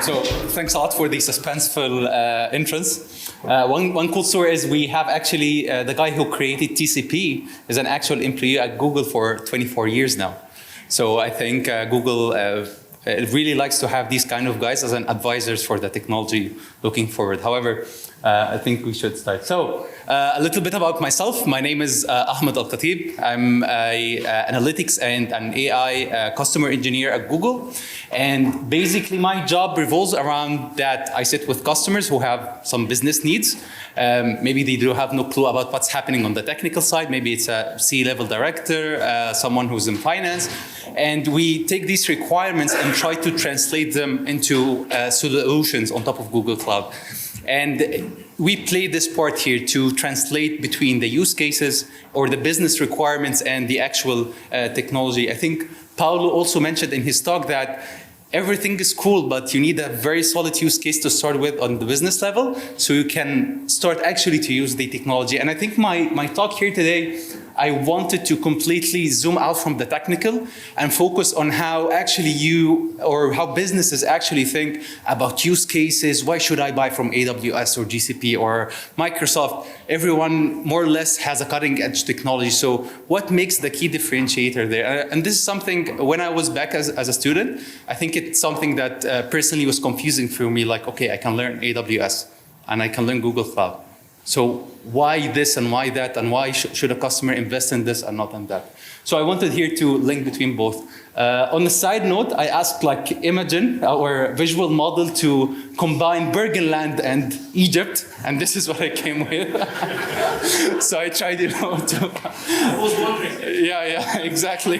So thanks a lot for the suspenseful entrance. One cool story is we have actually the guy who created TCP is an actual employee at Google for 24 years now. So I think Google really likes to have these kind of guys as an advisors for the technology looking forward. However, I think we should start. So a little bit about myself. My name is Ahmed Al-Khatib. I'm an analytics and an AI customer engineer at Google. And basically my job revolves around that. I sit with customers who have some business needs. Maybe they do have no clue about what's happening on the technical side. Maybe it's a C-level director, someone who's in finance. And we take these requirements and try to translate them into solutions on top of Google Cloud. And we play this part here to translate between the use cases or the business requirements and the actual technology. I think Paulo also mentioned in his talk that everything is cool, but you need a very solid use case to start with on the business level so you can start actually to use the technology. And I think my talk here today, I wanted to completely zoom out from the technical and focus on how actually how businesses actually think about use cases. Why should I buy from AWS or GCP or Microsoft? Everyone more or less has a cutting edge technology. So what makes the key differentiator there? And this is something, when I was back as a student, I think it's something that personally was confusing for me. Like, okay, I can learn AWS and I can learn Google Cloud. So why this and why that, and why should a customer invest in this and not in that? So I wanted here to link between both. On a side note, I asked like Imogen, our visual model, to combine Burgenland and Egypt, and this is what I came with. So I tried, to... I was wondering. Yeah, exactly.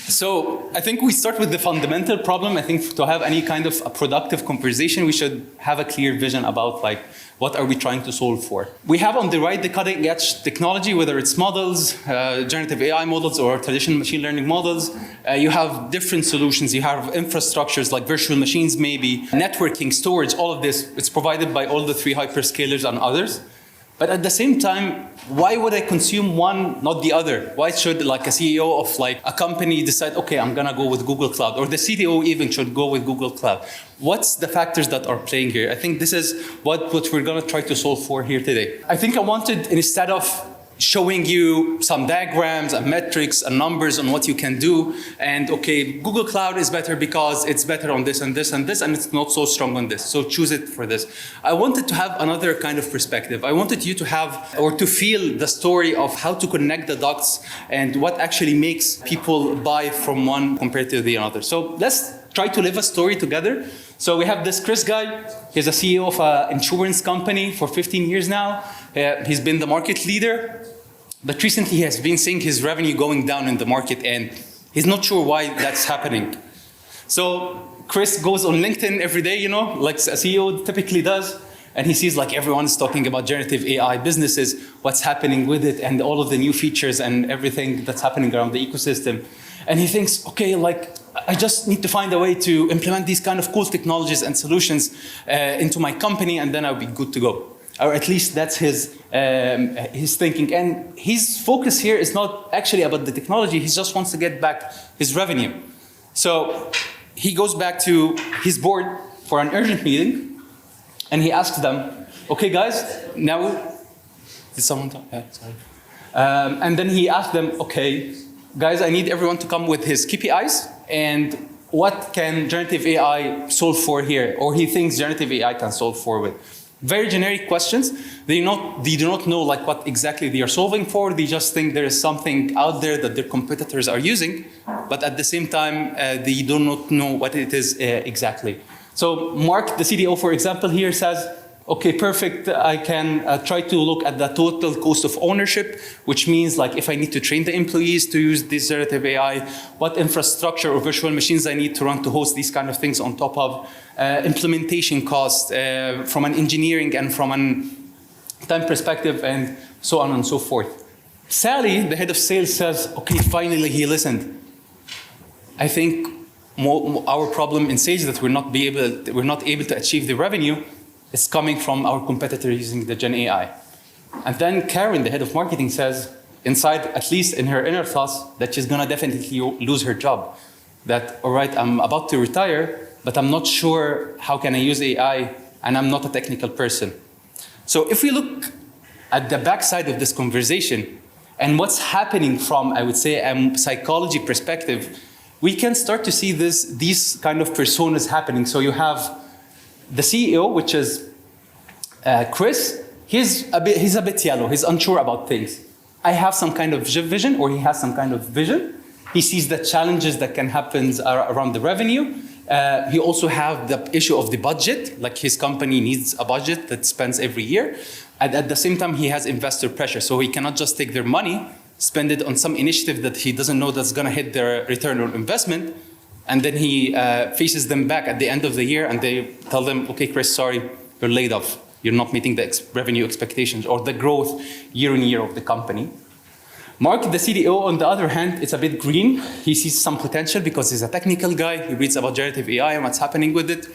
So I think we start with the fundamental problem. I think to have any kind of a productive conversation, we should have a clear vision about like, what are we trying to solve for? We have on the right the cutting edge technology, whether it's models, generative AI models or traditional machine learning models. You have different solutions. You have infrastructures like virtual machines, maybe networking, storage, all of this. It's provided by all the three hyperscalers and others. But at the same time, why would I consume one, not the other? Why should like a CEO of like a company decide, okay, I'm gonna go with Google Cloud, or the CTO even should go with Google Cloud? What's the factors that are playing here? I think this is what we're gonna try to solve for here today. I think I wanted, instead of showing you some diagrams and metrics and numbers on what you can do, and okay, Google Cloud is better because it's better on this and this and this, and it's not so strong on this, so choose it for this. I wanted to have another kind of perspective. I wanted you to have, or to feel the story of how to connect the dots and what actually makes people buy from one compared to the other. So let's try to live a story together. So we have this Chris guy. He's a CEO of an insurance company for 15 years now. He's been the market leader, but recently he has been seeing his revenue going down in the market, and he's not sure why that's happening. So Chris goes on LinkedIn every day, like a CEO typically does, and he sees like everyone's talking about generative AI businesses, what's happening with it, and all of the new features and everything that's happening around the ecosystem. And he thinks, okay, like I just need to find a way to implement these kind of cool technologies and solutions into my company, and then I'll be good to go. Or at least that's his thinking. And his focus here is not actually about the technology. He just wants to get back his revenue. So he goes back to his board for an urgent meeting, and he asks them, okay, guys, now, did someone talk? Yeah, sorry. And then he asked them, okay, guys, I need everyone to come with his KPIs and what can generative AI solve for here, or he thinks generative AI can solve for with. Very generic questions. They do not know like what exactly they are solving for. They just think there is something out there that their competitors are using, but at the same time, they do not know what it is exactly. So Mark, the CDO, for example, here says, okay, perfect. I can try to look at the total cost of ownership, which means like if I need to train the employees to use this generative AI, what infrastructure or virtual machines I need to run to host these kind of things on top of, implementation costs from an engineering and from an time perspective, and so on and so forth. Sally, the head of sales, says, okay, finally he listened. I think our problem in sales that we're not able to achieve the revenue is coming from our competitor using the Gen AI. And then Karen, the head of marketing, says, inside, at least in her inner thoughts, that she's gonna definitely lose her job. That, all right, I'm about to retire, but I'm not sure how can I use AI, and I'm not a technical person. So if we look at the backside of this conversation and what's happening from, I would say, a psychology perspective, we can start to see these kind of personas happening. So you have the CEO, which is Chris. He's a bit yellow. He's unsure about things. I have some kind of vision, or he has some kind of vision. He sees the challenges that can happen around the revenue. He also has the issue of the budget, like his company needs a budget that spends every year. And at the same time, he has investor pressure. So he cannot just take their money, spend it on some initiative that he doesn't know that's gonna hit their return on investment. And then he faces them back at the end of the year and they tell them, okay, Chris, sorry, you're laid off. You're not meeting the revenue expectations or the growth year on year of the company. Mark, the CDO, on the other hand, it's a bit green. He sees some potential because he's a technical guy. He reads about generative AI and what's happening with it.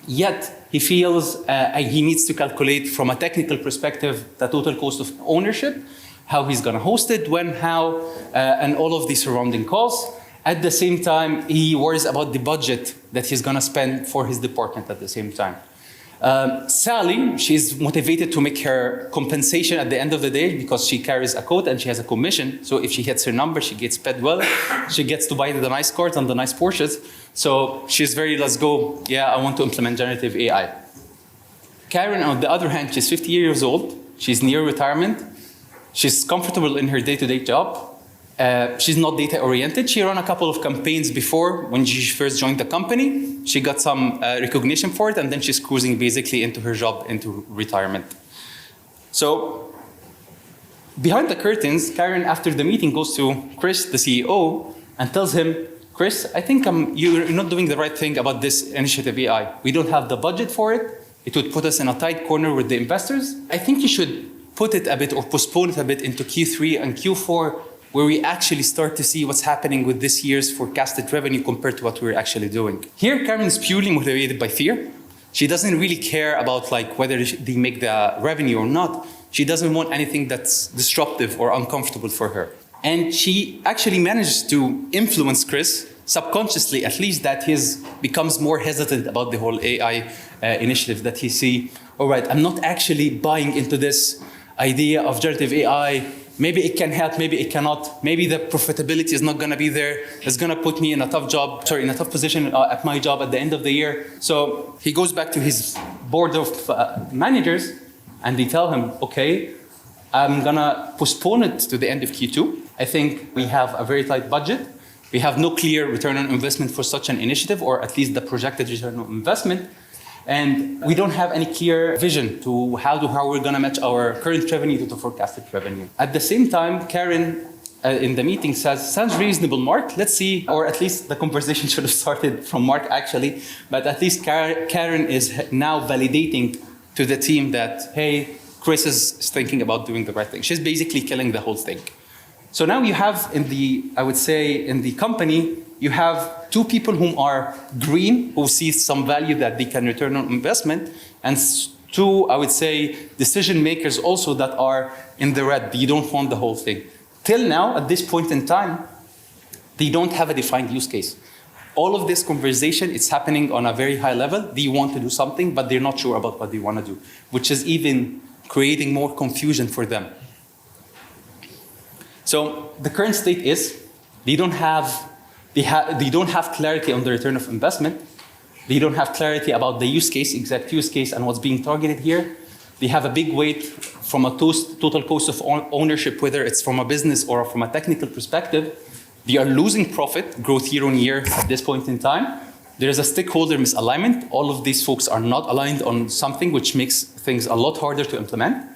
Yet, he feels he needs to calculate from a technical perspective the total cost of ownership, how he's going to host it, when, how, and all of the surrounding costs. At the same time, he worries about the budget that he's going to spend for his department at the same time. Sally, she's motivated to make her compensation at the end of the day because she carries a code and she has a commission. So if she hits her number, she gets paid well. She gets to buy the nice cars and the nice Porsches. So she's very, let's go. Yeah, I want to implement generative AI. Karen, on the other hand, she's 50 years old. She's near retirement. She's comfortable in her day-to-day job. She's not data-oriented. She ran a couple of campaigns before when she first joined the company. She got some recognition for it, and then she's cruising basically into her job, into retirement. So behind the curtains, Karen, after the meeting, goes to Chris, the CEO, and tells him, Chris, I think you're not doing the right thing about this initiative AI. We don't have the budget for it. It would put us in a tight corner with the investors. I think you should put it a bit or postpone it a bit into Q3 and Q4, where we actually start to see what's happening with this year's forecasted revenue compared to what we're actually doing. Here, Karen is purely motivated by fear. She doesn't really care about whether they make the revenue or not. She doesn't want anything that's disruptive or uncomfortable for her. And she actually managed to influence Chris, subconsciously at least, that he becomes more hesitant about the whole AI initiative, that he see, all right, I'm not actually buying into this idea of generative AI. Maybe it can help, maybe it cannot. Maybe the profitability is not going to be there. It's going to put me in a tough position at my job at the end of the year. So he goes back to his board of managers and they tell him, okay, I'm going to postpone it to the end of Q2. I think we have a very tight budget. We have no clear return on investment for such an initiative, or at least the projected return on investment. And we don't have any clear vision to how we're going to match our current revenue to the forecasted revenue. At the same time, Karen in the meeting says, sounds reasonable, Mark. Let's see, or at least the conversation should have started from Mark actually, but at least Karen is now validating to the team that, hey, Chris is thinking about doing the right thing. She's basically killing the whole thing. So now you have in the company, you have two people who are green, who see some value that they can return on investment, and two, I would say, decision makers also that are in the red. They don't want the whole thing. Till now, at this point in time, they don't have a defined use case. All of this conversation, it's happening on a very high level. They want to do something, but they're not sure about what they want to do, which is even creating more confusion for them. So the current state is they don't have clarity on the return of investment. They don't have clarity about the use case, exact use case, and what's being targeted here. They have a big weight from a total cost of ownership, whether it's from a business or from a technical perspective. They are losing profit growth year on year at this point in time. There is a stakeholder misalignment. All of these folks are not aligned on something, which makes things a lot harder to implement.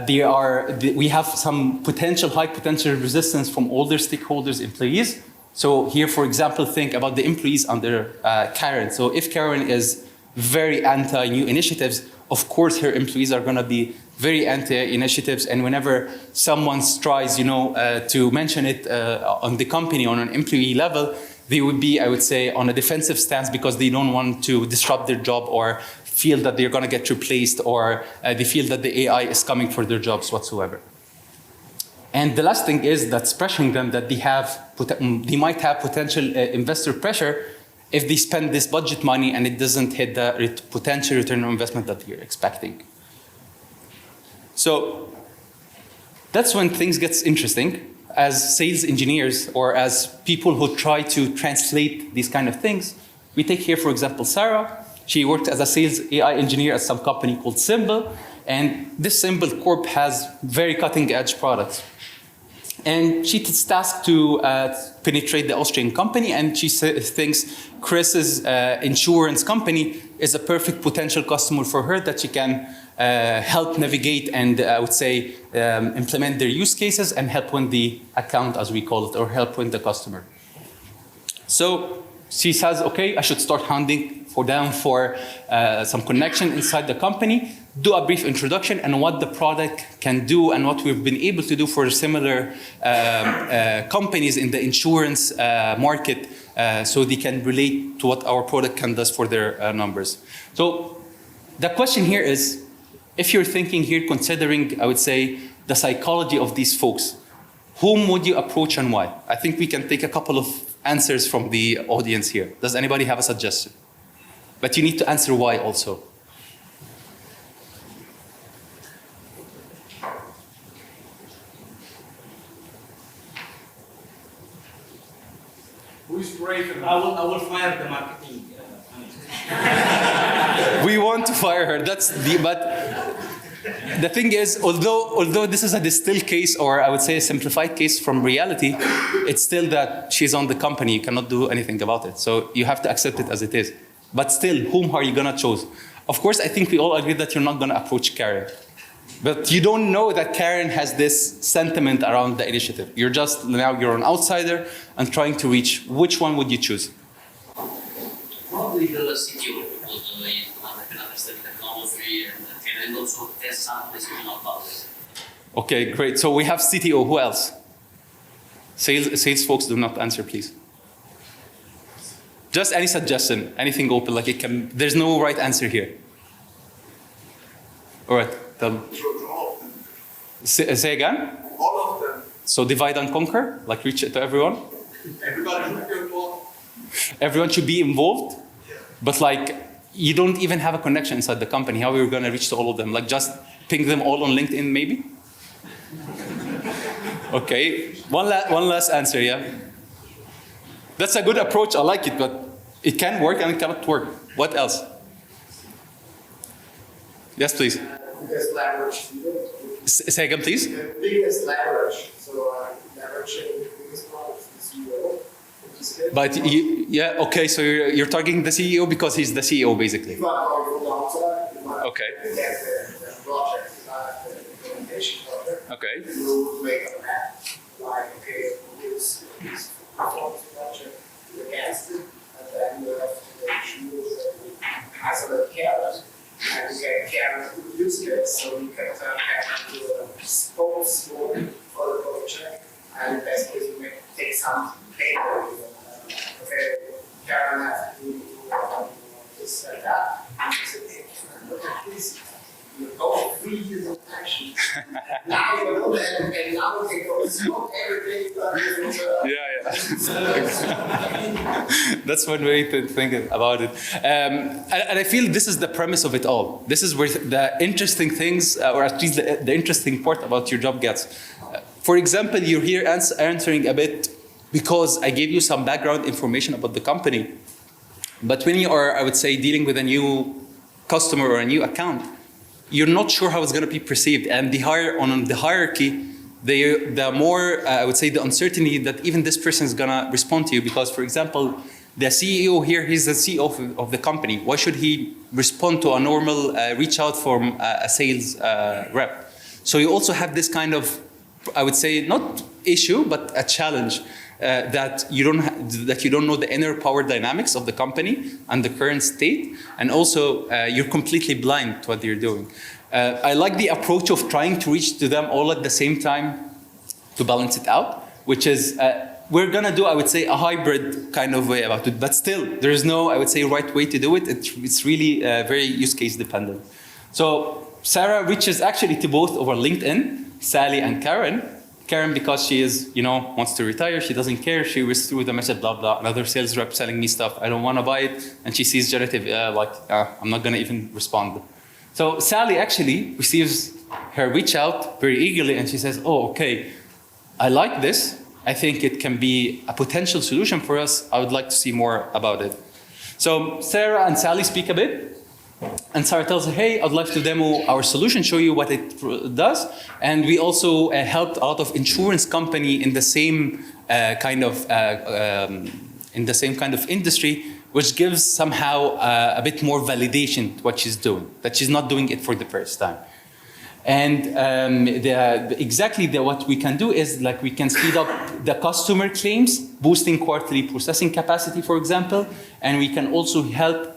We have some high potential resistance from older stakeholders, employees. So here, for example, think about the employees under Karen. So if Karen is very anti-new initiatives, of course her employees are going to be very anti-initiatives. And whenever someone tries, to mention it on the company on an employee level, they would be, I would say, on a defensive stance because they don't want to disrupt their job or feel that they're going to get replaced, or they feel that the AI is coming for their jobs whatsoever. And the last thing is that's pressuring them that they might have potential investor pressure if they spend this budget money and it doesn't hit the potential return on investment that you're expecting. So that's when things get interesting. As sales engineers or as people who try to translate these kind of things, we take here, for example, Sarah. She worked as a sales AI engineer at some company called Symbol, and this Symbol Corp has very cutting edge products. And she is tasked to penetrate the Austrian company, and she thinks Chris's insurance company is a perfect potential customer for her that she can help navigate and I would say implement their use cases and help win the account, as we call it, or help win the customer. So she says, okay, I should start hunting for some connection inside the company, do a brief introduction and what the product can do and what we've been able to do for similar companies in the insurance market so they can relate to what our product can do for their numbers. So the question here is, if you're thinking here, considering, I would say, the psychology of these folks, whom would you approach and why? I think we can take a couple of answers from the audience here. Does anybody have a suggestion? But you need to answer why also. Who is brave enough? I will fire the marketing manager. We want to fire her. But the thing is, although this is a distilled case, or I would say a simplified case from reality, it's still that she's on the company. You cannot do anything about it. So you have to accept it as it is. But still, whom are you gonna choose? Of course, I think we all agree that you're not gonna approach Karen. But you don't know that Karen has this sentiment around the initiative. You're an outsider and trying to reach. Which one would you choose? Probably the CTO, because they can understand technology and also test some decisional policy. Okay, great. So we have CTO. Who else? Sales folks, do not answer, please. Just any suggestion, anything open, like it can. There's no right answer here. All right, tell me. Say again? All of them. So divide and conquer, like reach it to everyone? Everybody should be involved. Everyone should be involved, but like you don't even have a connection inside the company. How are you going to reach to all of them? Like just ping them all on LinkedIn maybe? Okay, one last answer, yeah? That's a good approach, I like it, but it can work and it cannot work. What else? Yes, please. Biggest leverage. Say again, please. The biggest leverage. So leveraging the biggest part of the CEO. But yeah, okay, so you're targeting the CEO because he's the CEO basically. If I'm going from the outside, you might Okay. get the project, the implementation project. Okay. You make a map, like, okay, this performance project against it, and then you have to make sure that you isolate carrots, and you get carrot use case, so you can turn carrot into a scope for the project, and best case you may take some data, okay, carrot has to do this and that, and you say, hey, look at this. You go 3 years of action. Now you know that, and now we can go smoke every day. Yeah. That's one way to think about it. And I feel this is the premise of it all. This is where the interesting things, or at least the interesting part about your job gets. For example, you're here answering a bit because I gave you some background information about the company. But when you are, I would say, dealing with a new customer or a new account, you're not sure how it's going to be perceived. And the higher on the hierarchy, the more, I would say, the uncertainty that even this person is going to respond to you. Because, for example, the CEO here, he's the CEO of the company. Why should he respond to a normal reach out from a sales rep? So you also have this kind of, I would say, not issue, but a challenge that you don't know the inner power dynamics of the company and the current state, and also you're completely blind to what you're doing. I like the approach of trying to reach to them all at the same time to balance it out, which is we're gonna do, I would say, a hybrid kind of way about it, but still there is no, I would say, right way to do it. It's really very use case dependent. So Sarah reaches actually to both over LinkedIn, Sally and Karen. Karen, because she is, wants to retire, she doesn't care, she reads through the message, blah, blah. Another sales rep selling me stuff, I don't want to buy it. And she sees generative AI, I'm not going to even respond. So Sally actually receives her reach out very eagerly, and she says, oh, okay, I like this. I think it can be a potential solution for us. I would like to see more about it. So Sarah and Sally speak a bit. And Sarah tells her, hey, I'd like to demo our solution, show you what it does. And we also helped a lot of insurance company in the same kind of industry, which gives somehow a bit more validation to what she's doing, that she's not doing it for the first time. And what we can do is like we can speed up the customer claims, boosting quarterly processing capacity, for example, and we can also help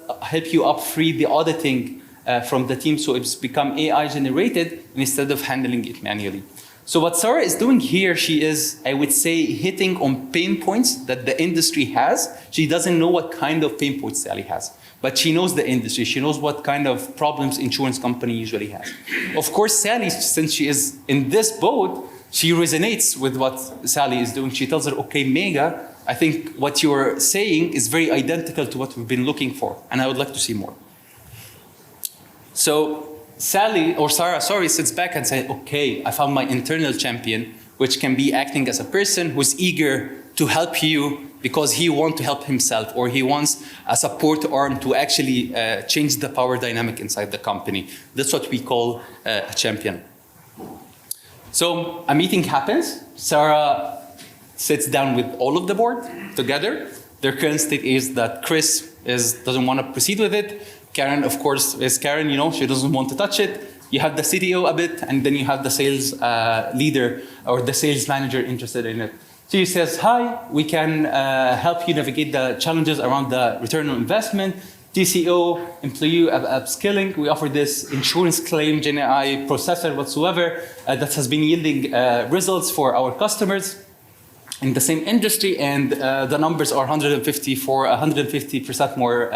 you up free the auditing from the team, so it's become AI generated instead of handling it manually. So what Sarah is doing here, she is, I would say, hitting on pain points that the industry has. She doesn't know what kind of pain points Sally has, but she knows the industry. She knows what kind of problems insurance company usually has. Of course, Sally, since she is in this boat, she resonates with what Sally is doing. She tells her, okay, Mega, I think what you're saying is very identical to what we've been looking for, and I would like to see more. So Sarah, sits back and says, okay, I found my internal champion, which can be acting as a person who's eager to help you because he wants to help himself, or he wants a support arm to actually change the power dynamic inside the company. That's what we call a champion. So a meeting happens. Sarah sits down with all of the board together. Their current state is that Chris doesn't want to proceed with it. Karen, of course, is Karen, she doesn't want to touch it. You have the CTO a bit, and then you have the sales leader or the sales manager interested in it. She says, hi, we can help you navigate the challenges around the return on investment, TCO, employee upskilling. We offer this insurance claim GenAI processor whatsoever that has been yielding results for our customers in the same industry, and the numbers are 150% more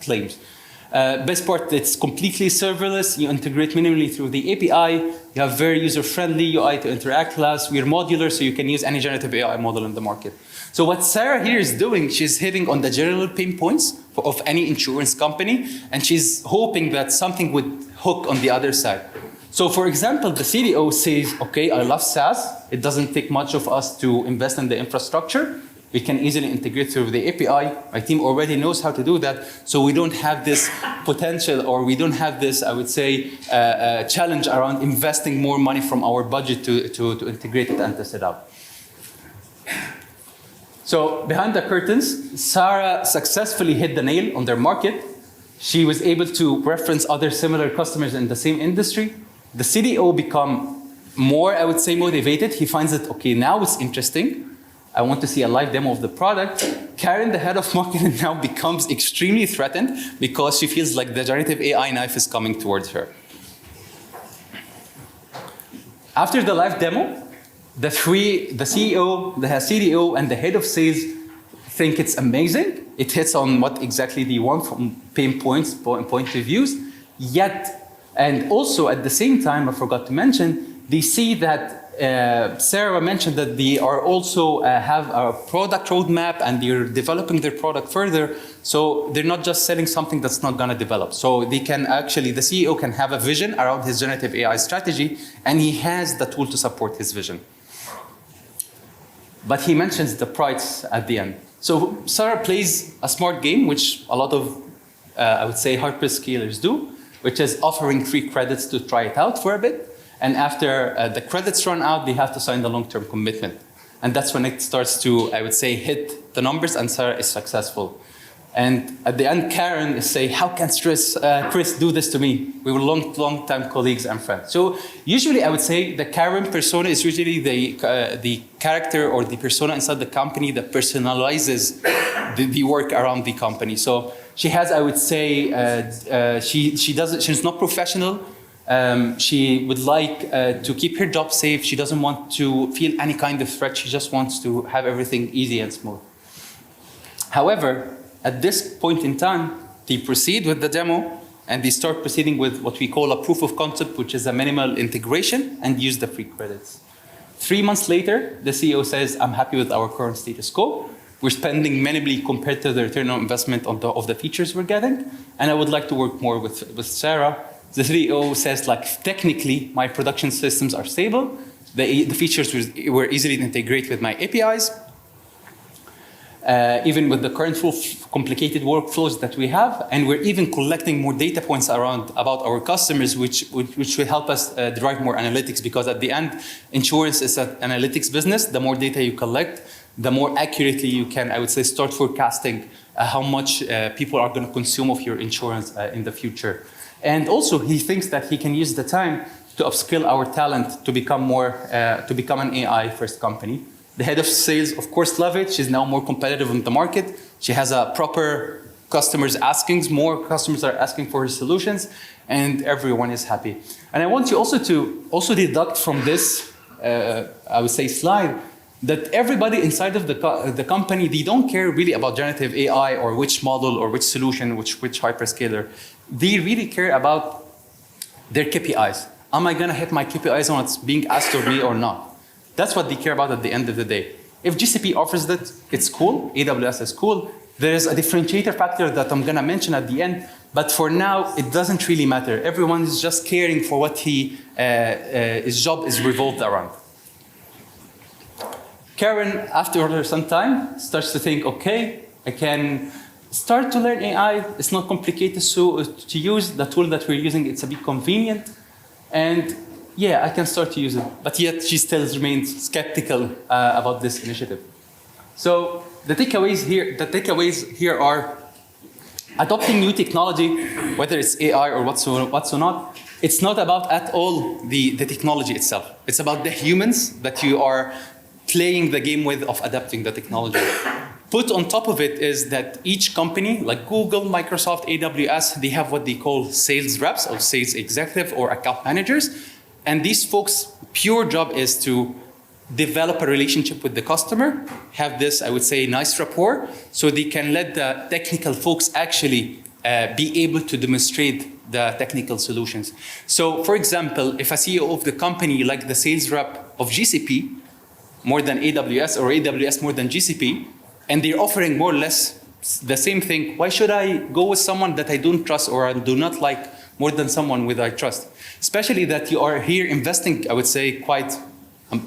claims. Best part, it's completely serverless. You integrate minimally through the API. You have very user-friendly UI to interact with. We're modular, so you can use any generative AI model in the market. So what Sarah here is doing, she's hitting on the general pain points of any insurance company, and she's hoping that something would hook on the other side. So for example, the CDO says, okay, I love SaaS. It doesn't take much of us to invest in the infrastructure. We can easily integrate through the API. My team already knows how to do that. So we don't have this potential, or we don't have this, I would say, challenge around investing more money from our budget to integrate it and test it out. So behind the curtains, Sarah successfully hit the nail on their market. She was able to reference other similar customers in the same industry. The CDO become more, I would say, motivated. He finds that, okay, now it's interesting. I want to see a live demo of the product. Karen, the head of marketing, now becomes extremely threatened because she feels like the generative AI knife is coming towards her. After the live demo, the CEO, the CDO, and the head of sales think it's amazing. It hits on what exactly they want from pain points, point of views. Yet, and also at the same time, I forgot to mention, they see that Sarah mentioned that they are also have a product roadmap, and they're developing their product further. So they're not just selling something that's not going to develop. So they can actually, the CEO can have a vision around his generative AI strategy, and he has the tool to support his vision. But he mentions the price at the end. So Sarah plays a smart game, which a lot of, I would say, hyperscalers do, which is offering free credits to try it out for a bit. And after the credits run out, they have to sign the long-term commitment. And that's when it starts to, I would say, hit the numbers, and Sarah is successful. And at the end, Karen is saying, how can Chris do this to me? We were long-time colleagues and friends. So usually I would say the Karen persona is usually the character or the persona inside the company that personalizes the work around the company. So she has, I would say, she's not professional. She would like to keep her job safe. She doesn't want to feel any kind of threat. She just wants to have everything easy and smooth. However, at this point in time, they proceed with the demo, and they start proceeding with what we call a proof of concept, which is a minimal integration, and use the free credits. 3 months later, the CEO says, I'm happy with our current status quo. We're spending minimally compared to the return on investment of the features we're getting. And I would like to work more with Sarah. The CEO says, like, technically, my production systems are stable. The features were easily integrated with my APIs. Even with the current complicated workflows that we have, and we're even collecting more data points about our customers, which will help us drive more analytics, because at the end, insurance is an analytics business. The more data you collect, the more accurately you can, I would say, start forecasting how much people are going to consume of your insurance in the future. And also, he thinks that he can use the time to upskill our talent to become an AI-first company. The head of sales, of course, love it. She's now more competitive in the market. She has a proper customers asking. More customers are asking for her solutions, and everyone is happy. And I want you also to deduct from this, I would say, slide, that everybody inside of the company, they don't care really about generative AI or which model or which solution, which hyperscaler. They really care about their KPIs. Am I going to hit my KPIs on what's being asked of me or not? That's what they care about at the end of the day. If GCP offers that, it's cool. AWS is cool. There is a differentiator factor that I'm going to mention at the end. But for now, it doesn't really matter. Everyone is just caring for what his job is revolved around. Karen, after some time, starts to think, okay, I can start to learn AI. It's not complicated to use. The tool that we're using, it's a bit convenient. And yeah, I can start to use it. But yet she still remains skeptical about this initiative. So the takeaways here are adopting new technology, whether it's AI or what's or not. It's not about at all the technology itself. It's about the humans that you are playing the game with of adapting the technology. Put on top of it is that each company, like Google, Microsoft, AWS, they have what they call sales reps or sales executive or account managers. And these folks' pure job is to develop a relationship with the customer, have this, I would say, nice rapport, so they can let the technical folks actually be able to demonstrate the technical solutions. So, for example, if a CEO of the company, like the sales rep of GCP, more than AWS, or AWS more than GCP, and they're offering more or less the same thing, why should I go with someone that I don't trust or I do not like more than someone with I trust? Especially that you are here investing, I would say, quite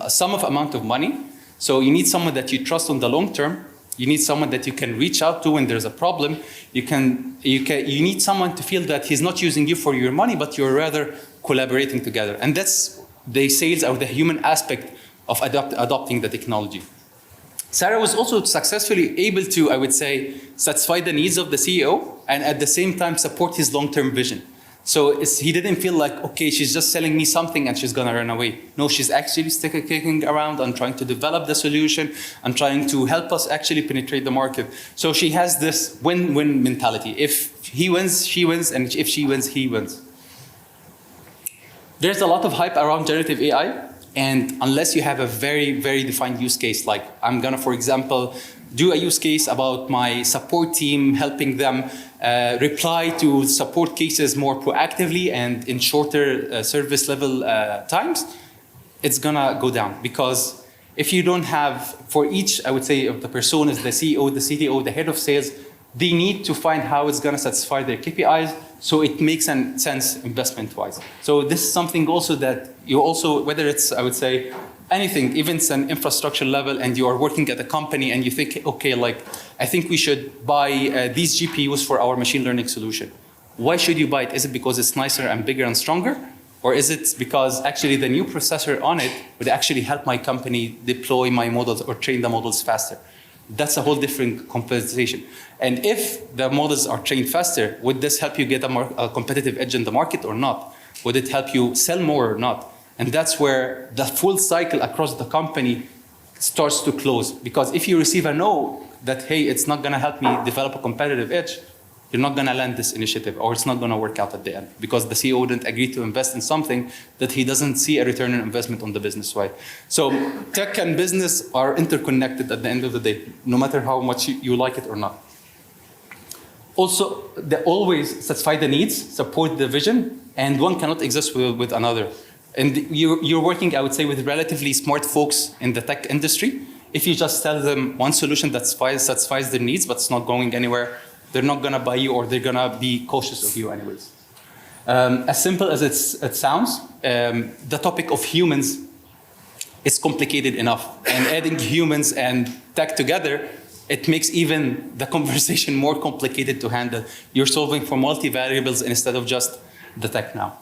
some amount of money. So you need someone that you trust on the long term. You need someone that you can reach out to when there's a problem. You need someone to feel that he's not using you for your money, but you're rather collaborating together. And that's the sales or the human aspect of adopting the technology. Sarah was also successfully able to, I would say, satisfy the needs of the CEO and at the same time support his long-term vision. So he didn't feel like, okay, she's just selling me something and she's gonna run away. No, she's actually kicking around and trying to develop the solution and trying to help us actually penetrate the market. So she has this win-win mentality. If he wins, she wins, and if she wins, he wins. There's a lot of hype around generative AI. And unless you have a very, very defined use case, like I'm gonna, for example, do a use case about my support team, helping them reply to support cases more proactively and in shorter service level times, it's gonna go down. Because if you don't have, for each, I would say, of the personas, the CEO, the CTO, the head of sales, they need to find how it's gonna satisfy their KPIs, so it makes sense investment-wise. So this is something also that you also, whether it's, I would say, anything, even it's an infrastructure level and you are working at a company and you think, okay, like, I think we should buy these GPUs for our machine learning solution. Why should you buy it? Is it because it's nicer and bigger and stronger? Or is it because actually the new processor on it would actually help my company deploy my models or train the models faster? That's a whole different conversation. And if the models are trained faster, would this help you get a competitive edge in the market or not? Would it help you sell more or not? And that's where the full cycle across the company starts to close. Because if you receive a no that, hey, it's not gonna help me develop a competitive edge, you're not gonna land this initiative, or it's not gonna work out at the end, because the CEO didn't agree to invest in something that he doesn't see a return on investment on the business side. So tech and business are interconnected at the end of the day, no matter how much you like it or not. Also, they always satisfy the needs, support the vision, and one cannot exist with another. And you're working, I would say, with relatively smart folks in the tech industry. If you just tell them one solution that satisfies their needs, but it's not going anywhere, they're not gonna buy you, or they're gonna be cautious of you anyways. As simple as it sounds, the topic of humans is complicated enough. And adding humans and tech together, it makes even the conversation more complicated to handle. You're solving for multi-variables instead of just the tech now.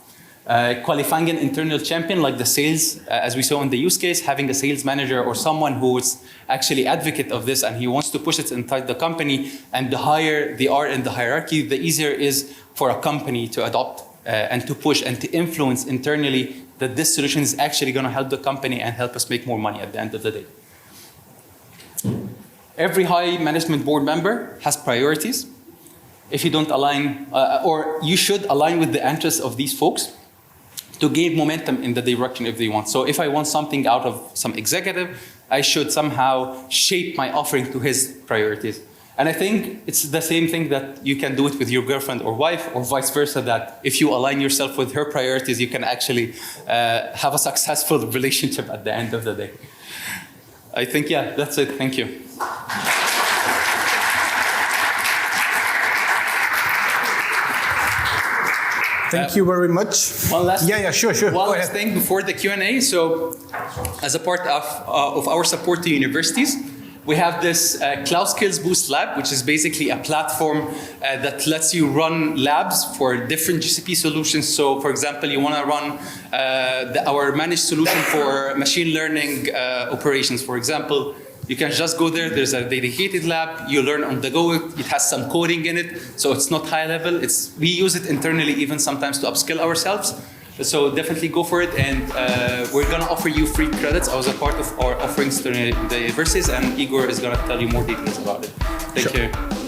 Qualifying an internal champion like the sales, as we saw in the use case, having a sales manager or someone who is actually advocate of this and he wants to push it inside the company, and the higher they are in the hierarchy, the easier it is for a company to adopt and to push and to influence internally that this solution is actually going to help the company and help us make more money at the end of the day. Every high management board member has priorities. If you don't align, or you should align with the interests of these folks to gain momentum in the direction if they want. So if I want something out of some executive, I should somehow shape my offering to his priorities. And I think it's the same thing that you can do it with your girlfriend or wife, or vice versa, that if you align yourself with her priorities, you can actually have a successful relationship at the end of the day. I think, yeah, that's it. Thank you. Thank you very much. One last Sure. One Go last ahead. thing before the Q&A. So, as a part of our support to universities, we have this Cloud Skills Boost Lab, which is basically a platform that lets you run labs for different GCP solutions. So, for example, you want to run our managed solution for machine learning operations, for example. You can just go there. There's a dedicated lab. You learn on the go. It has some coding in it, so it's not high level. We use it internally even sometimes to upskill ourselves. So definitely go for it. And we're going to offer you free credits. I was a part of our offerings to the universities, and Igor is going to tell you more details about it. Thank you.